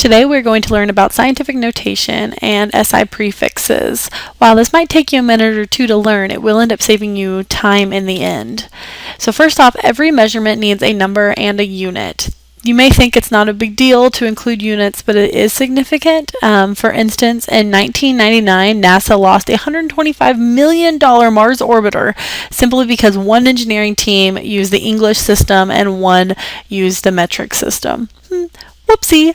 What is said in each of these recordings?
Today we're going to learn about scientific notation and SI prefixes. While this might take you a minute or two to learn, it will end up saving you time in the end. So first off, every measurement needs a number and a unit. You may think it's not a big deal to include units, but it is significant. For instance, in 1999, NASA lost a $125 million Mars orbiter simply because one engineering team used the English system and one used the metric system. Whoopsie.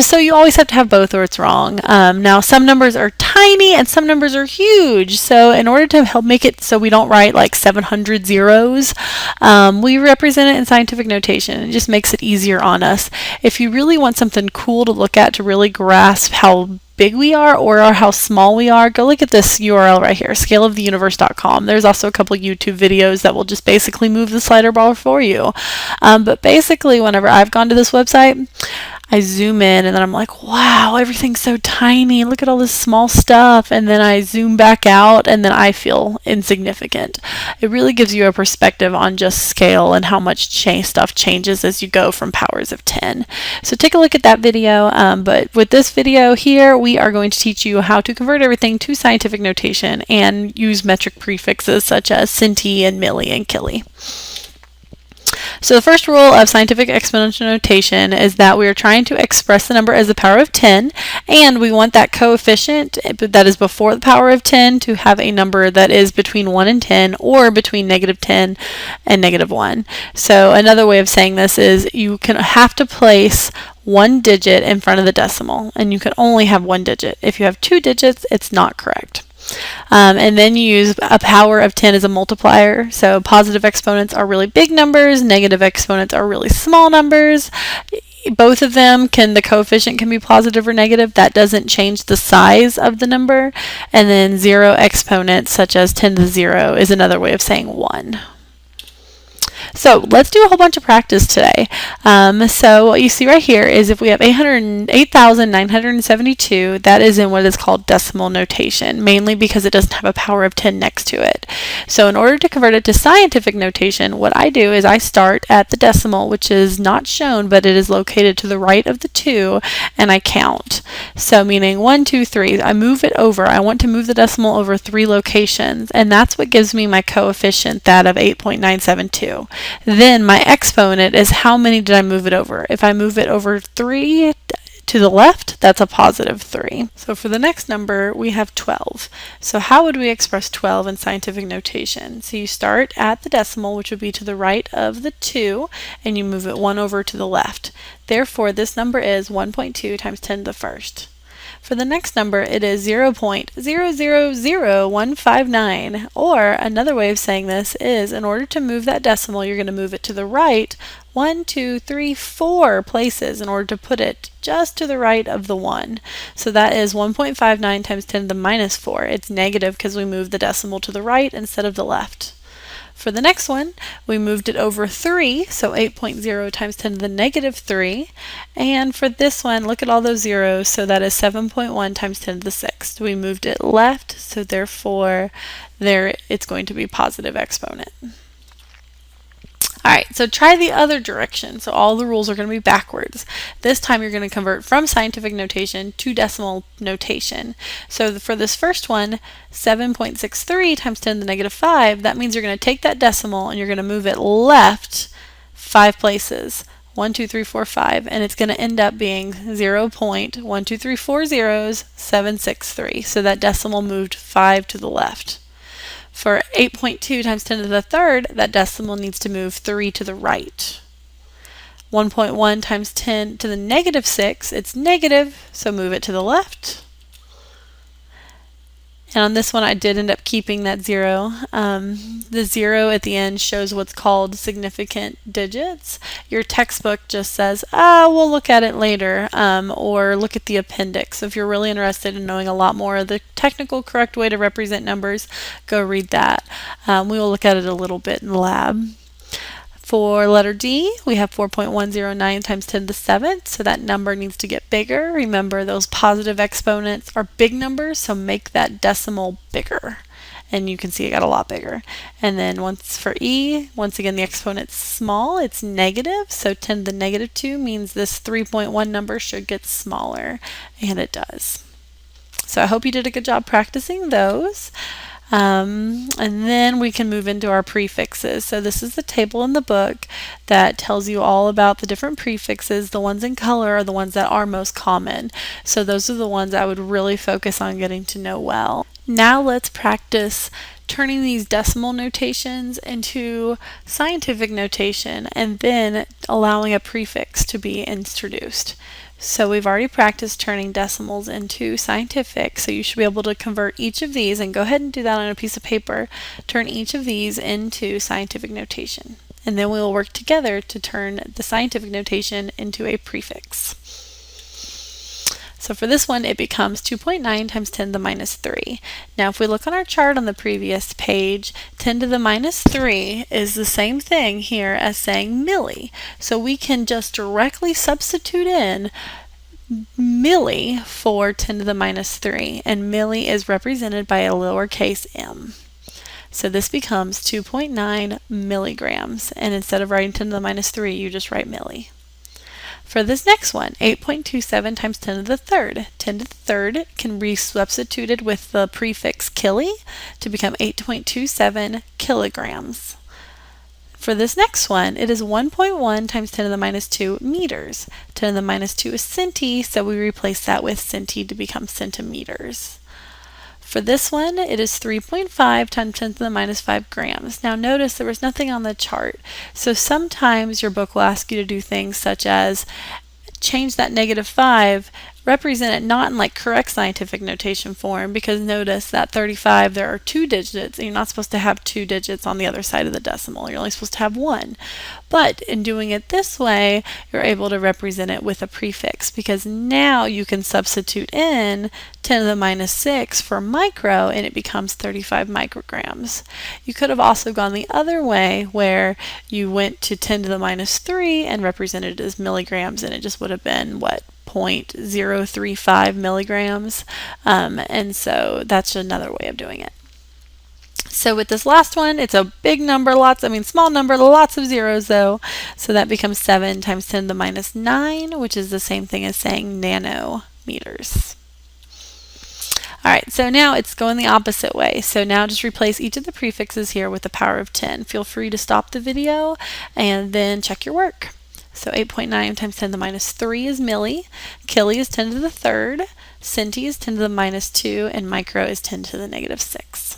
So you always have to have both or it's wrong. Now some numbers are tiny and some numbers are huge. So in order to help make it so we don't write like 700 zeros, we represent it in scientific notation. It just makes it easier on us. If you really want something cool to look at to really grasp how big we are or how small we are, go look at this URL right here, scaleoftheuniverse.com. There's also a couple YouTube videos that will just basically move the slider bar for you. But basically, whenever I've gone to this website, I zoom in and then I'm like, wow, everything's so tiny. Look at all this small stuff. And then I zoom back out and then I feel insignificant. It really gives you a perspective on just scale and how much stuff changes as you go from powers of 10. So take a look at that video. But with this video here, we are going to teach you how to convert everything to scientific notation and use metric prefixes such as centi and milli and killi. So the first rule of scientific exponential notation is that we are trying to express the number as the power of 10, and we want that coefficient that is before the power of 10 to have a number that is between 1 and 10 or between -10 and -1. So another way of saying this is you have to place one digit in front of the decimal, and you can only have one digit. If you have two digits, it's not correct. And then you use a power of 10 as a multiplier. So positive exponents are really big numbers, negative exponents are really small numbers. Both of them the coefficient can be positive or negative. That doesn't change the size of the number. And then zero exponents, such as 10 to the 0, is another way of saying 1. So let's do a whole bunch of practice today. So what you see right here is if we have 808,972, that is in what is called decimal notation, mainly because it doesn't have a power of 10 next to it. So in order to convert it to scientific notation, what I do is I start at the decimal, which is not shown, but it is located to the right of the 2, and I count. So meaning 1, 2, 3, I move it over. I want to move the decimal over 3 locations, and that's what gives me my coefficient, that of 8.972. Then my exponent is how many did I move it over. If I move it over 3 to the left, that's a positive 3. So for the next number, we have 12. So how would we express 12 in scientific notation? So you start at the decimal, which would be to the right of the 2, and you move it 1 over to the left. Therefore, this number is 1.2 times 10 to the first. For the next number, it is 0.000159, or another way of saying this is in order to move that decimal, you're going to move it to the right 1, 2, 3, 4 places in order to put it just to the right of the 1. So that is 1.59 times 10 to the minus 4. It's negative because we moved the decimal to the right instead of the left. For the next one, we moved it over 3, so 8.0 times 10 to the negative 3. And for this one, look at all those zeros, so that is 7.1 times 10 to the 6th. We moved it left, so therefore it's going to be positive exponent. Alright, so try the other direction. So all the rules are going to be backwards. This time you're going to convert from scientific notation to decimal notation. So for this first one, 7.63 times 10 to the negative 5, that means you're going to take that decimal and you're going to move it left 5 places. 1, 2, 3, 4, 5, and it's going to end up being 0.123400763. So that decimal moved 5 to the left. For 8.2 times 10 to the third, that decimal needs to move 3 to the right. 1.1 times 10 to the negative 6, it's negative, so move it to the left. And on this one, I did end up keeping that 0. The 0 at the end shows what's called significant digits. Your textbook just says, we'll look at it later, or look at the appendix. So if you're really interested in knowing a lot more of the technical correct way to represent numbers, go read that. We will look at it a little bit in the lab. For letter D, we have 4.109 times 10 to the 7th, so that number needs to get bigger. Remember, those positive exponents are big numbers, so make that decimal bigger. and you can see it got a lot bigger. And then once for e, once again the exponent's small, it's negative, so 10 to the negative 2 means this 3.1 number should get smaller, and it does. So I hope you did a good job practicing those. And then we can move into our prefixes. So this is the table in the book that tells you all about the different prefixes. The ones in color are the ones that are most common. So those are the ones I would really focus on getting to know well. Now let's practice turning these decimal notations into scientific notation and then allowing a prefix to be introduced. So we've already practiced turning decimals into scientific, so you should be able to convert each of these, and go ahead and do that on a piece of paper. Turn each of these into scientific notation. And then we will work together to turn the scientific notation into a prefix. So for this one, it becomes 2.9 times 10 to the minus 3. Now if we look on our chart on the previous page, 10 to the minus 3 is the same thing here as saying milli. So we can just directly substitute in milli for 10 to the minus 3, and milli is represented by a lowercase m. So this becomes 2.9 milligrams, and instead of writing 10 to the minus 3, you just write milli. For this next one, 8.27 times 10 to the third. 10 to the third can be substituted with the prefix killi to become 8.27 kilograms. For this next one, it is 1.1 times 10 to the minus 2 meters. 10 to the minus 2 is centi, so we replace that with centi to become centimeters. For this one, it is 3.5 times 10 to the minus 5 grams. Now notice there was nothing on the chart. So sometimes your book will ask you to do things such as change that negative 5, represent it not in like correct scientific notation form, because notice that 35, there are 2 digits, and you're not supposed to have 2 digits on the other side of the decimal. You're only supposed to have 1. But in doing it this way, you're able to represent it with a prefix, because now you can substitute in 10 to the minus 6 for micro, and it becomes 35 micrograms. You could have also gone the other way, where you went to 10 to the minus 3 and represented it as milligrams, and it just would have been, what, 0.035 milligrams, and so that's another way of doing it. So with this last one, it's a big number, small number, lots of zeros though, so that becomes 7 times 10 to the minus 9, which is the same thing as saying nanometers. Alright, so now it's going the opposite way. So now just replace each of the prefixes here with the power of 10. Feel free to stop the video and then check your work. So 8.9 times 10 to the minus 3 is milli, killi is 10 to the third, centi is 10 to the minus 2, and micro is 10 to the negative 6.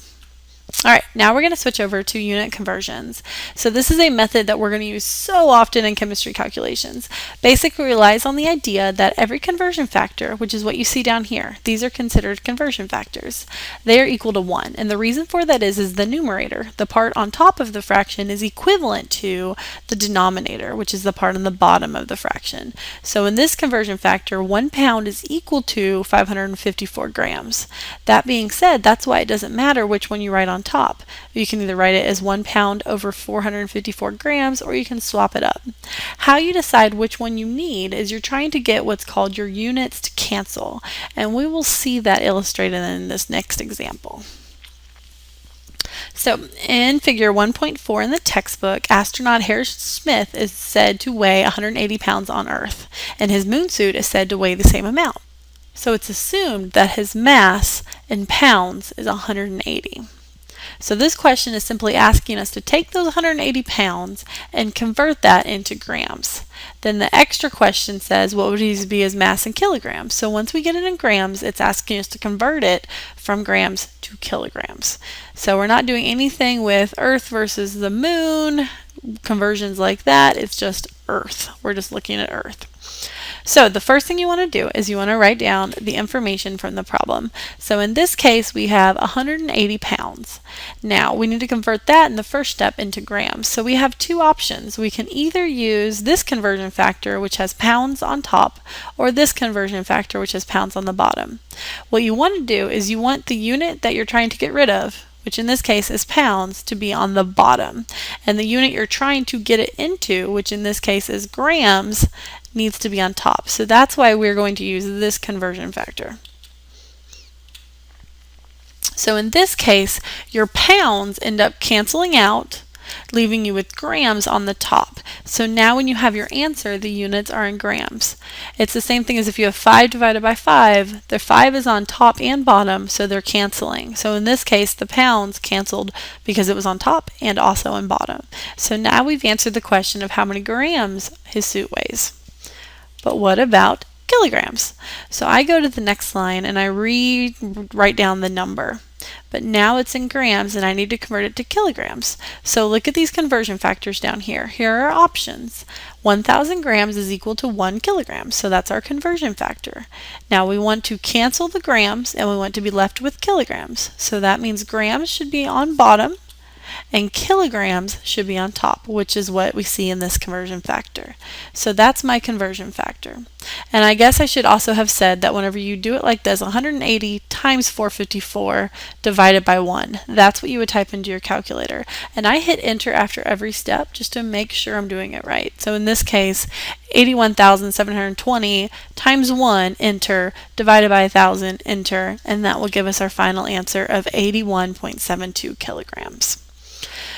Alright, now we're going to switch over to unit conversions. So this is a method that we're going to use so often in chemistry calculations. Basically relies on the idea that every conversion factor, which is what you see down here, these are considered conversion factors. They are equal to 1, and the reason for that is the numerator, the part on top of the fraction, is equivalent to the denominator, which is the part on the bottom of the fraction. So in this conversion factor, 1 pound is equal to 554 grams. That being said, that's why it doesn't matter which one you write on top. You can either write it as 1 pound over 454 grams, or you can swap it up. How you decide which one you need is you're trying to get what's called your units to cancel, and we will see that illustrated in this next example. So in figure 1.4 in the textbook, astronaut Harrison Schmitt is said to weigh 180 pounds on Earth, and his moon suit is said to weigh the same amount. So it's assumed that his mass in pounds is 180. So this question is simply asking us to take those 180 pounds and convert that into grams. Then the extra question says, what would be his mass in kilograms? So once we get it in grams, it's asking us to convert it from grams to kilograms. So we're not doing anything with Earth versus the moon, conversions like that. It's just Earth. We're just looking at Earth. So the first thing you want to do is you want to write down the information from the problem. So in this case, we have 180 pounds. Now we need to convert that in the first step into grams. So we have two options. We can either use this conversion factor, which has pounds on top, or this conversion factor, which has pounds on the bottom. What you want to do is you want the unit that you're trying to get rid of, which in this case is pounds, to be on the bottom. And the unit you're trying to get it into, which in this case is grams, needs to be on top. So that's why we're going to use this conversion factor. So in this case, your pounds end up canceling out, leaving you with grams on the top. So now when you have your answer, the units are in grams. It's the same thing as if you have 5 divided by 5. The 5 is on top and bottom, so they're canceling. So in this case, the pounds canceled because it was on top and also on bottom. So now we've answered the question of how many grams his suit weighs. But what about kilograms? So I go to the next line and I write down the number. But now it's in grams and I need to convert it to kilograms. So look at these conversion factors down here. Here are our options. 1,000 grams is equal to 1 kilogram, so that's our conversion factor. Now we want to cancel the grams and we want to be left with kilograms. So that means grams should be on bottom and kilograms should be on top, which is what we see in this conversion factor. So that's my conversion factor. And I guess I should also have said that whenever you do it like this, 180 times 454 divided by 1, that's what you would type into your calculator. And I hit enter after every step just to make sure I'm doing it right. So in this case, 81,720 times 1, enter, divided by 1,000, enter, and that will give us our final answer of 81.72 kilograms.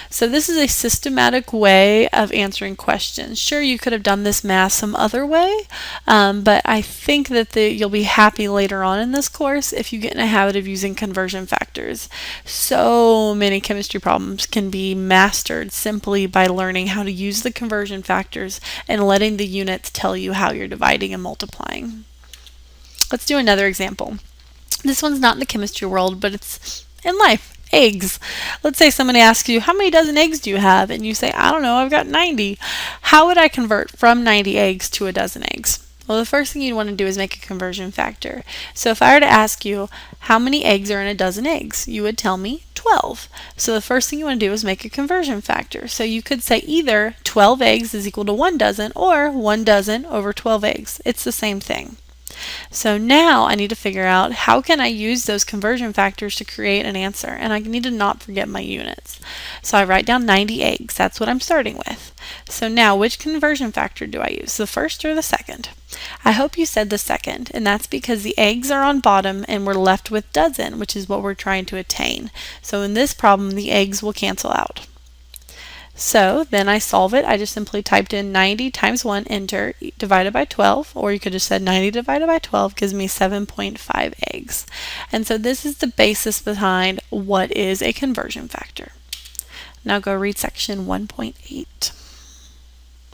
So this is a systematic way of answering questions. Sure, you could have done this math some other way, but I think that you'll be happy later on in this course if you get in a habit of using conversion factors. So many chemistry problems can be mastered simply by learning how to use the conversion factors and letting the units tell you how you're dividing and multiplying. Let's do another example. This one's not in the chemistry world, but it's in life. Eggs. Let's say somebody asks you, how many dozen eggs do you have? And you say, I don't know, I've got 90. How would I convert from 90 eggs to a dozen eggs? Well, the first thing you'd want to do is make a conversion factor. So if I were to ask you, how many eggs are in a dozen eggs? You would tell me 12. So the first thing you want to do is make a conversion factor. So you could say either 12 eggs is equal to 1 dozen or 1 dozen over 12 eggs. It's the same thing. So now I need to figure out how can I use those conversion factors to create an answer, and I need to not forget my units. So I write down 90 eggs. That's what I'm starting with. So now which conversion factor do I use, the first or the second? I hope you said the second, and that's because the eggs are on bottom and we're left with dozen, which is what we're trying to attain. So in this problem, the eggs will cancel out. So then I solve it. I just simply typed in 90 times 1, enter, divided by 12, or you could have said 90 divided by 12 gives me 7.5 eggs. And so this is the basis behind what is a conversion factor. Now go read section 1.8.